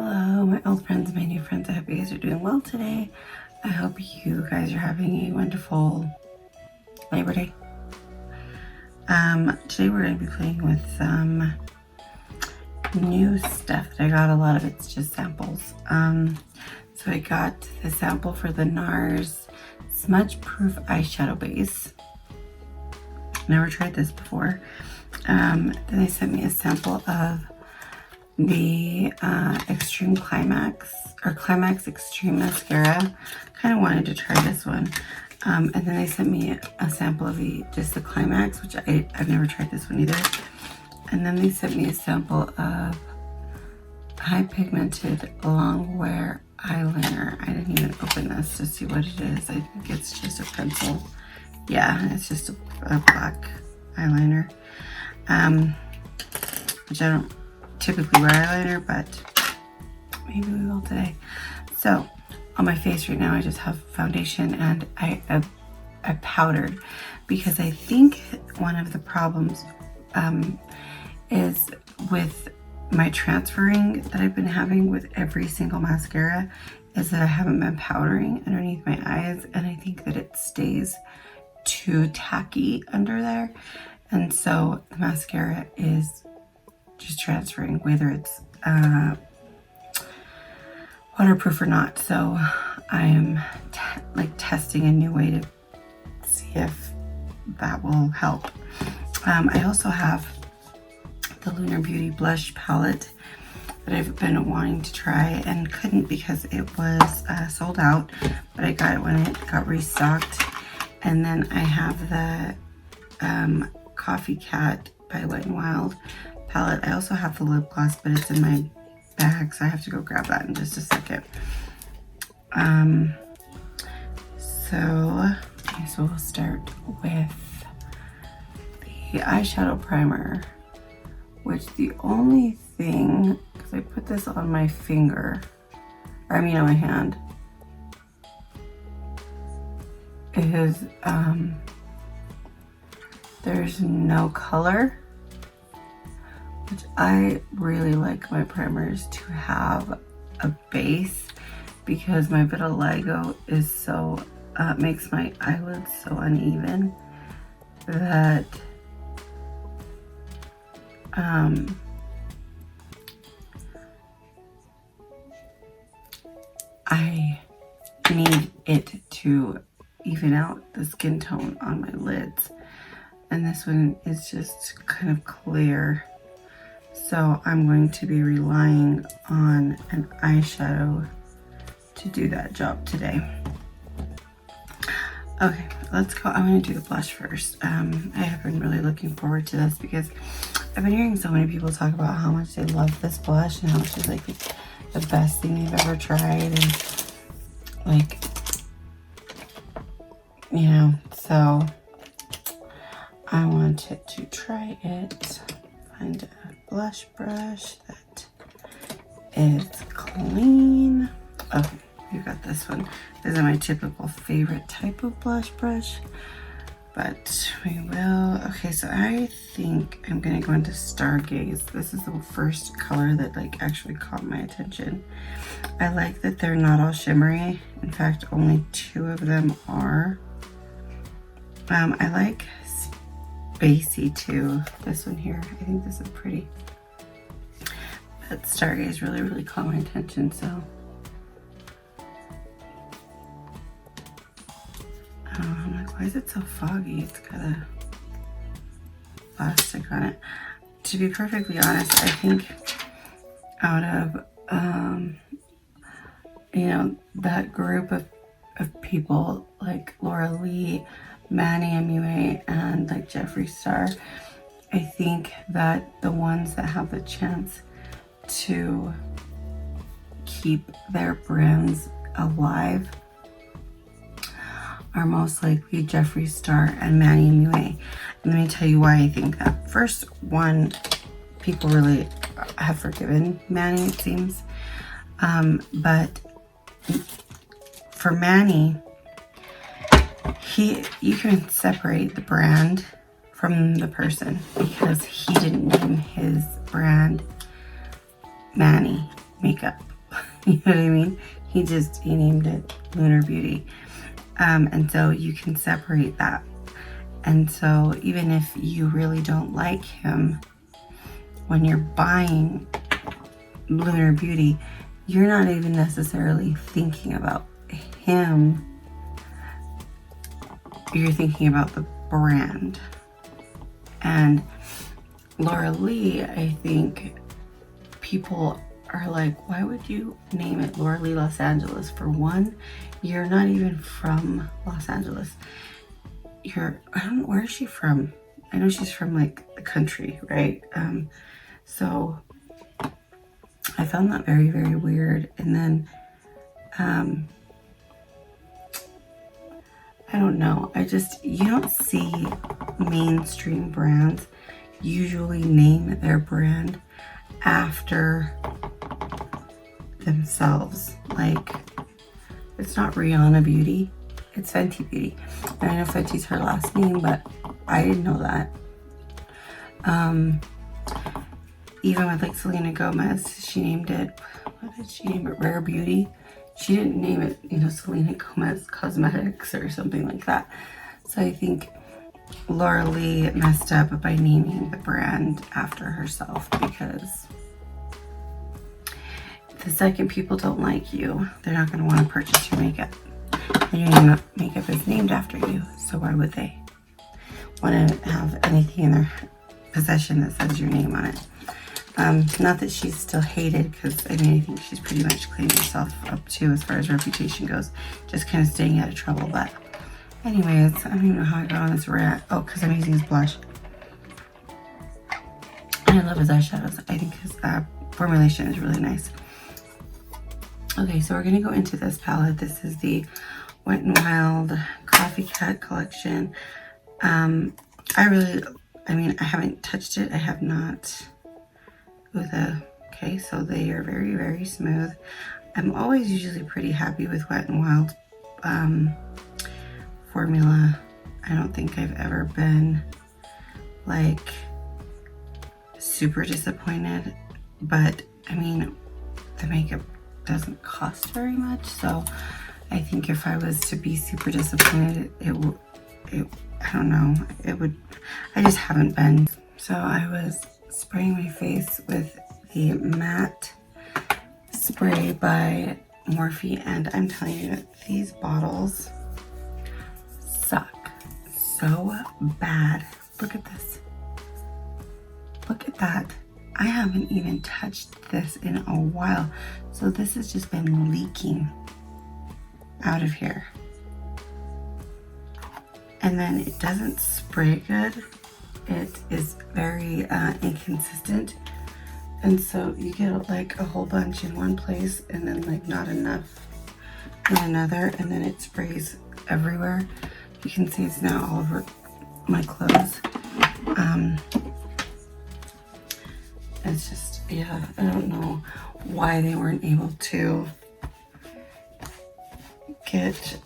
Hello, my old friends and my new friends. I hope you guys are doing well today. I hope you guys are having a wonderful Labor Day. Today we're going to be playing with some new stuff that I got. A lot of it's just samples. So I got the sample for the NARS Smudge Proof Eyeshadow Base. Never tried this before. Then they sent me a sample of the Extreme Climax or Climax Extreme Mascara. Kind of wanted to try this one. And then they sent me a sample of just the Climax, which I've never tried this one either. And then they sent me a sample of High Pigmented Long Wear Eyeliner. I didn't even open this to see what it is. I think it's just a pencil. Yeah, it's just a black eyeliner. Which I don't typically wear eyeliner, but maybe we will today. So on my face right now I just have foundation, and I powdered because I think one of the problems is with my transferring that I've been having with every single mascara is that I haven't been powdering underneath my eyes, and I think that it stays too tacky under there, and so the mascara is just transferring whether it's waterproof or not. So I am testing a new way to see if that will help. I also have the Lunar Beauty blush palette that I've been wanting to try and couldn't because it was sold out, but I got it when it got restocked. And then I have the Coffee Cat by Wet n Wild palette. I also have the lip gloss, but it's in my bag, so I have to go grab that in just a second. So we'll start with the eyeshadow primer, which the only thing, because I put this on my finger, or I mean on my hand, is there's no color, which I really like my primers to have a base, because my vitiligo is so makes my eyelids so uneven that I need it to even out the skin tone on my lids, and this one is just kind of clear, so I'm going to be relying on an eyeshadow to do that job today. Okay, let's go. I'm going to do the blush first. I have been really looking forward to this because I've been hearing so many people talk about how much they love this blush and how much it's like the best thing they've ever tried, and like, you know, so I wanted to try it. Find a blush brush that is clean. Okay, we've got this one. This is my typical favorite type of blush brush, but we will. Okay, so I think I'm gonna go into Stargaze. This is the first color that actually caught my attention. I like that they're not all shimmery. In fact, only 2 of them are. I like Spacey too. This one here, I think this is pretty. But Stargaze really caught my attention, so I'm like, why is it so foggy? It's got a plastic on it. To be perfectly honest, I think out of you know, that group of people like Laura Lee, Manny MUA, and like Jeffree Star, I think that the ones that have the chance to keep their brands alive are most likely Jeffree Star and Manny MUA. And let me tell you why I think that. First, one, people really have forgiven Manny, it seems. But for Manny, you can separate the brand from the person because he didn't name his brand Manny makeup. You know what I mean? He named it Lunar Beauty. And so you can separate that. And so even if you really don't like him, when you're buying Lunar Beauty, you're not even necessarily thinking about him. You're thinking about the brand. And Laura Lee, I think people are like, why would you name it Laura Lee Los Angeles? For one, you're not even from Los Angeles. I don't know, where is she from? I know she's from like the country, right? So I found that very, very weird. And then, I don't know. You don't see mainstream brands usually name their brand after themselves. Like, it's not Rihanna Beauty, it's Fenty Beauty. And I know Fenty's her last name, but I didn't know that. Even with like Selena Gomez, she named it, what did she name it? Rare Beauty. She didn't name it, Selena Gomez Cosmetics or something like that. So I think Laura Lee messed up by naming the brand after herself, because the second people don't like you, they're not going to want to purchase your makeup. And your makeup is named after you, so why would they want to have anything in their possession that says your name on it? Not that she's still hated, because I think she's pretty much cleaned herself up too as far as reputation goes, just kind of staying out of trouble. But anyways, I don't even know how I got on this rant. Oh, because I'm using his blush. And I love his eyeshadows. I think his formulation is really nice. Okay, so we're going to go into this palette. This is the Wet n Wild Coffee Cut collection. I haven't touched it. I have not. Okay, so they are very, very smooth. I'm always usually pretty happy with Wet n Wild formula. I don't think I've ever been like super disappointed, but the makeup doesn't cost very much, so I think if I was to be super disappointed, I don't know, I just haven't been. So I was spraying my face with the matte spray by Morphe, and I'm telling you, these bottles suck so bad. Look at this. Look at that. I haven't even touched this in a while, so this has just been leaking out of here. And then it doesn't spray good. It is very inconsistent, and so you get like a whole bunch in one place and then like not enough in another, and then it sprays everywhere. You can see it's now all over my clothes. It's just, yeah, I don't know why they weren't able to get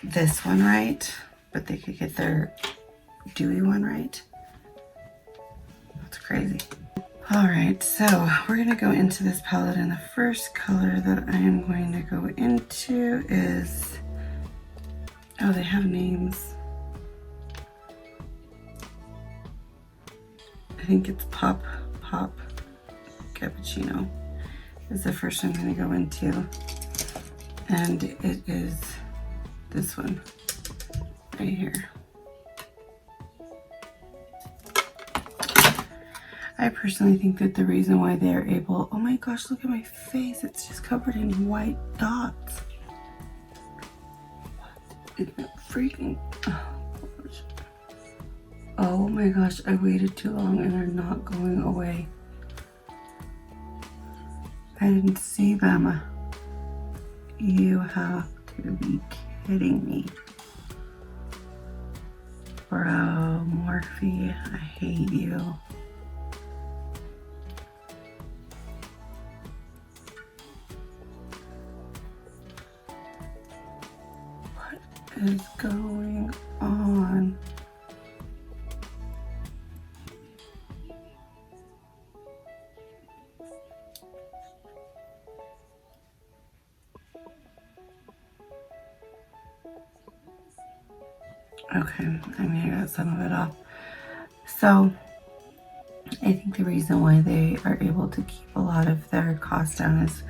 this one right, but they could get their dewy one right. That's crazy. All right, so we're gonna go into this palette, and the first color that I am going to go into is, oh, they have names. I think it's Pop Cappuccino is the first I'm gonna go into, and it is this one right here. I personally think that the reason why they're able, oh my gosh, look at my face, it's just covered in white dots. What is that freaking, oh my gosh, I waited too long and they're not going away. I didn't see them. You have to be kidding me. Bro, Morphe, I hate you. What is going on? Okay, I mean, I got some of it off. So I think the reason why they are able to keep a lot of their costs down is,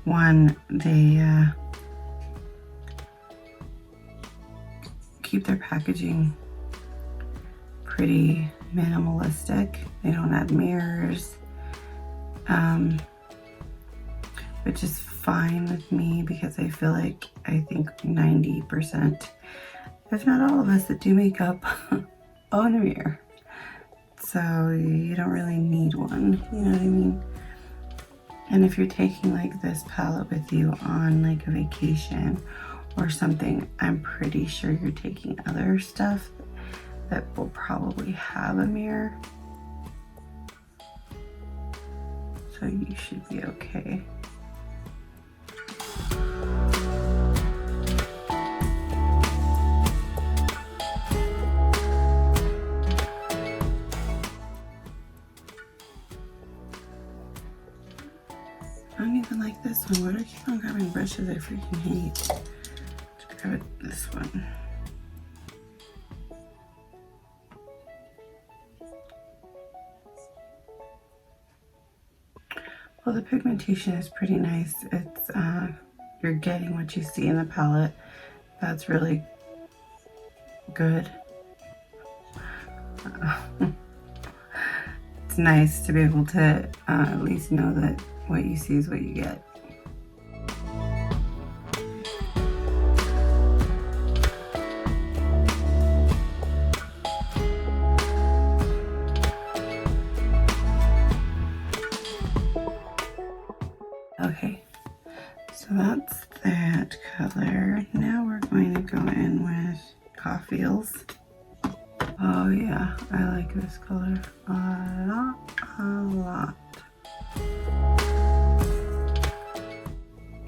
one, they keep their packaging pretty minimalistic. They don't add mirrors, which is fine with me because I feel like I think 90%, if not all of us that do makeup, own a mirror. So you don't really need one, you know what I mean? And if you're taking like this palette with you on like a vacation or something, I'm pretty sure you're taking other stuff that will probably have a mirror. So you should be okay. I don't even like this one. Why do I keep on grabbing brushes I freaking hate? Let's grab this one. Well, the pigmentation is pretty nice. It's, you're getting what you see in the palette. That's really good. It's nice to be able to at least know that what you see is what you get. Okay, so that's that color. Now we're going to go in with Coffeels. Oh yeah, I like this color a lot.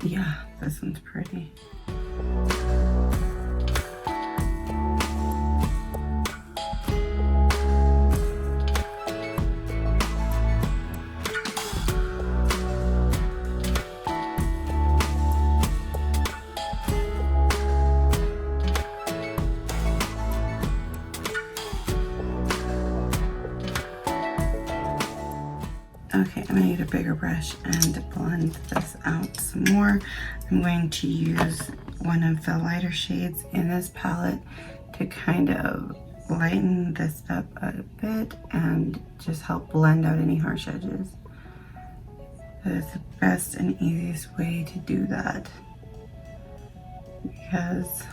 Yeah, this one's pretty. Okay, I'm gonna need a bigger brush and blend this out some more. I'm going to use one of the lighter shades in this palette to kind of lighten this up a bit and just help blend out any harsh edges. That is the best and easiest way to do that, because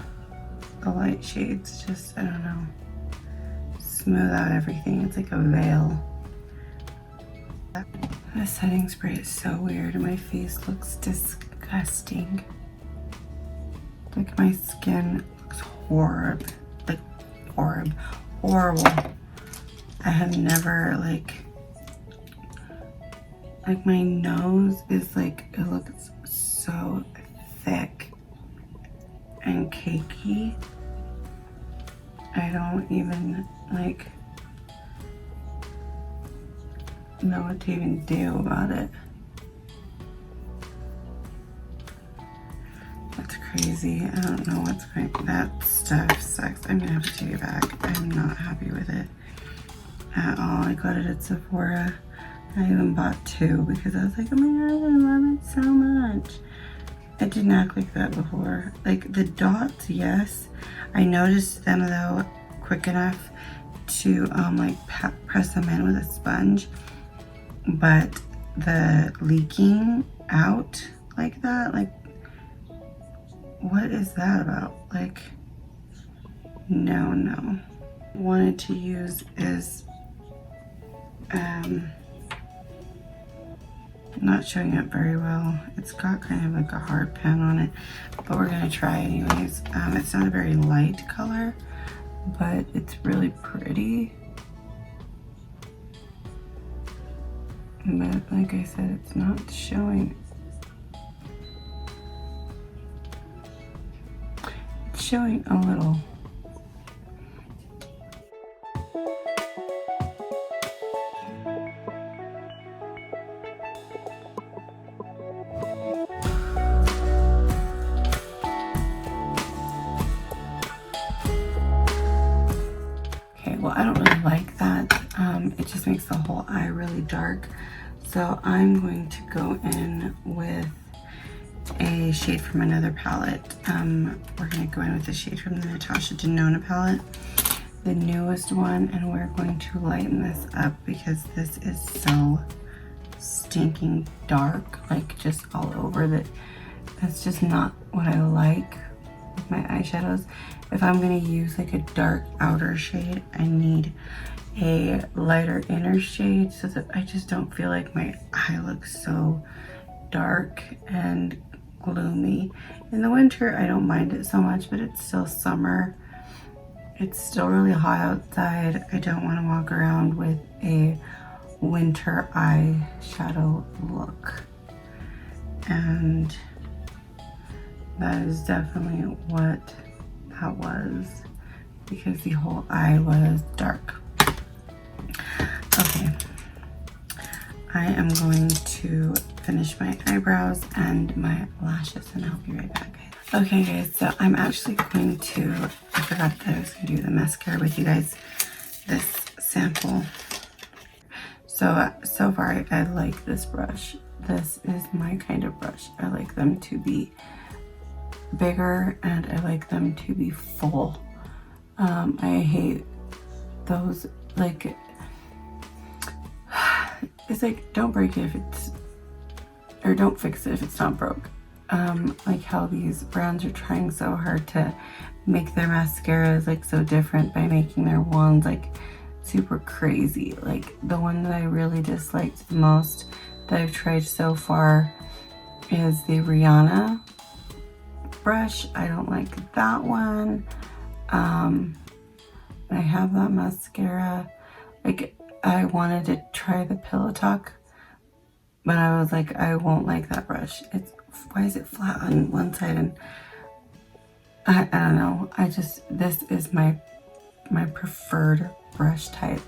the light shades just, I don't know, smooth out everything. It's like a veil. The setting spray is so weird. My face looks disgusting. Like my skin looks horrible. Like horrible. I have never like my nose is like, it looks so thick and cakey. I don't even like know what to even do about it. That's crazy. I don't know what's going on. That stuff sucks. I'm gonna have to take it back. I'm not happy with it at all. I got it at Sephora. I even bought two because I was like, oh my god, I love it so much. It didn't act like that before. Like the dots, yes. I noticed them though quick enough to like press them in with a sponge. But the leaking out like that, like, what is that about? Like, no. Wanted to use is, not showing up very well. It's got kind of like a hard pen on it, but we're gonna try anyways. It's not a very light color, but it's really pretty. But like I said, it's not showing. It's showing a little. just makes the whole eye really dark. So I'm going to go in with a shade from another palette. We're going to go in with a shade from the Natasha Denona palette, the newest one, and we're going to lighten this up because this is so stinking dark, like just all over. That's just not what I like with my eyeshadows. If I'm going to use like a dark outer shade, I need a lighter inner shade so that I just don't feel like my eye looks so dark and gloomy. In the winter, I don't mind it so much, but it's still summer. It's still really hot outside. I don't want to walk around with a winter eyeshadow look. And that is definitely what that was, because the whole eye was dark. Okay, I am going to finish my eyebrows and my lashes, and I'll be right back. Okay guys, so I'm actually going to, I forgot that I was going to do the mascara with you guys, this sample. So far I like this brush. This is my kind of brush. I like them to be bigger and I like them to be full. I hate those, like, it's like, don't break it if it's, or don't fix it if it's not broke. Like how these brands are trying so hard to make their mascaras like so different by making their wands like super crazy. Like the one that I really disliked the most that I've tried so far is the Rihanna brush. I don't like that one. I have that mascara. Like I wanted to try the Pillow Talk, but I was like, I won't like that brush. Why is it flat on one side? And I don't know. This is my preferred brush type.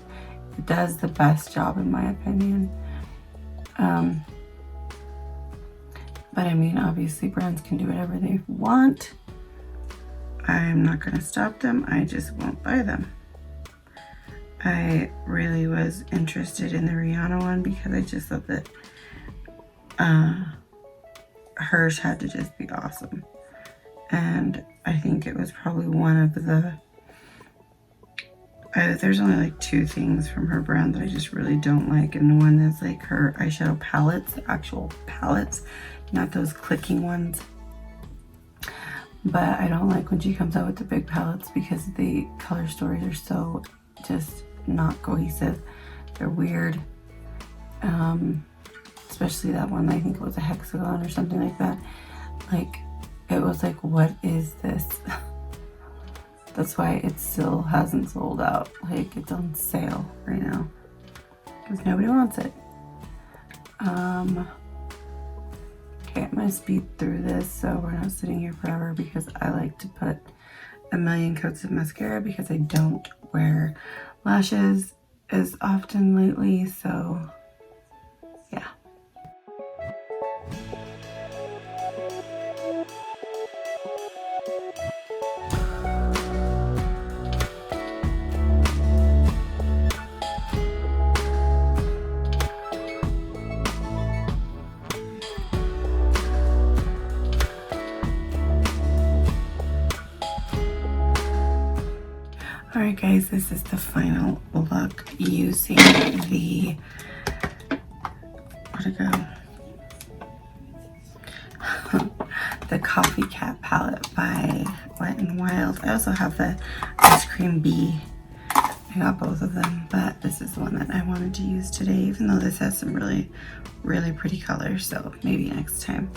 It does the best job in my opinion. But I mean, obviously brands can do whatever they want. I'm not gonna stop them. I just won't buy them. I really was interested in the Rihanna one because I just thought that hers had to just be awesome. And I think it was probably one of the, there's only like 2 things from her brand that I just really don't like. And one is like her eyeshadow palettes, the actual palettes, not those clicking ones. But I don't like when she comes out with the big palettes because the color stories are so just not cohesive. They're weird. Especially that one, I think it was a hexagon or something like that. Like, it was like, what is this? That's why it still hasn't sold out. Like, it's on sale right now because nobody wants it. Okay, I'm gonna speed through this so we're not sitting here forever because I like to put a million coats of mascara because I don't wear lashes as often lately, so yeah. Alright guys, this is the final look using the, where'd it go? The Coffee Cat palette by Wet n Wild. I also have the Ice Cream Bee. I got both of them, but this is the one that I wanted to use today, even though this has some really, really pretty colors, so maybe next time.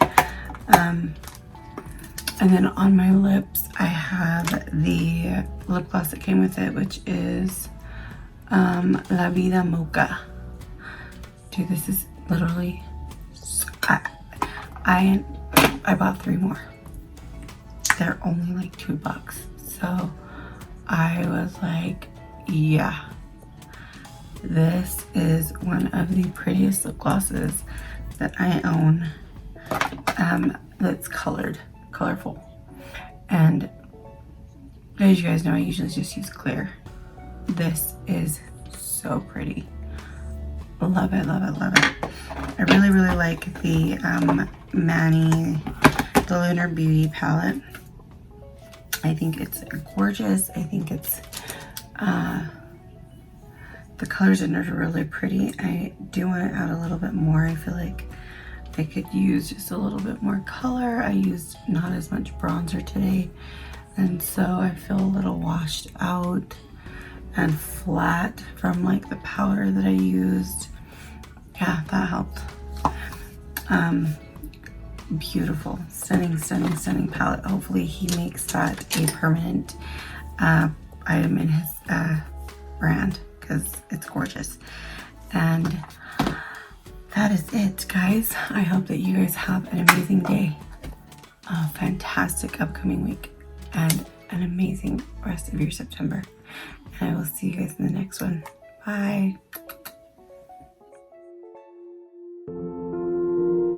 And then on my lips, I have the lip gloss that came with it, which is La Vida Mocha. Dude, this is literally, I bought 3 more. They're only like $2. So I was like, yeah, this is one of the prettiest lip glosses that I own. That's colorful. And as you guys know, I usually just use clear. This is so pretty. Love it, love it, love it. I really, really like the Manny, the Lunar Beauty palette. I think it's gorgeous. I think it's, the colors in it are really pretty. I do want to add a little bit more. I feel like I could use just a little bit more color. I used not as much bronzer today, and so I feel a little washed out and flat from like the powder that I used. Yeah, that helped. Beautiful, stunning, stunning, stunning palette. Hopefully he makes that a permanent item in his brand, because it's gorgeous. And that is it, guys. I hope that you guys have an amazing day, a fantastic upcoming week, and an amazing rest of your September. And I will see you guys in the next one. Bye.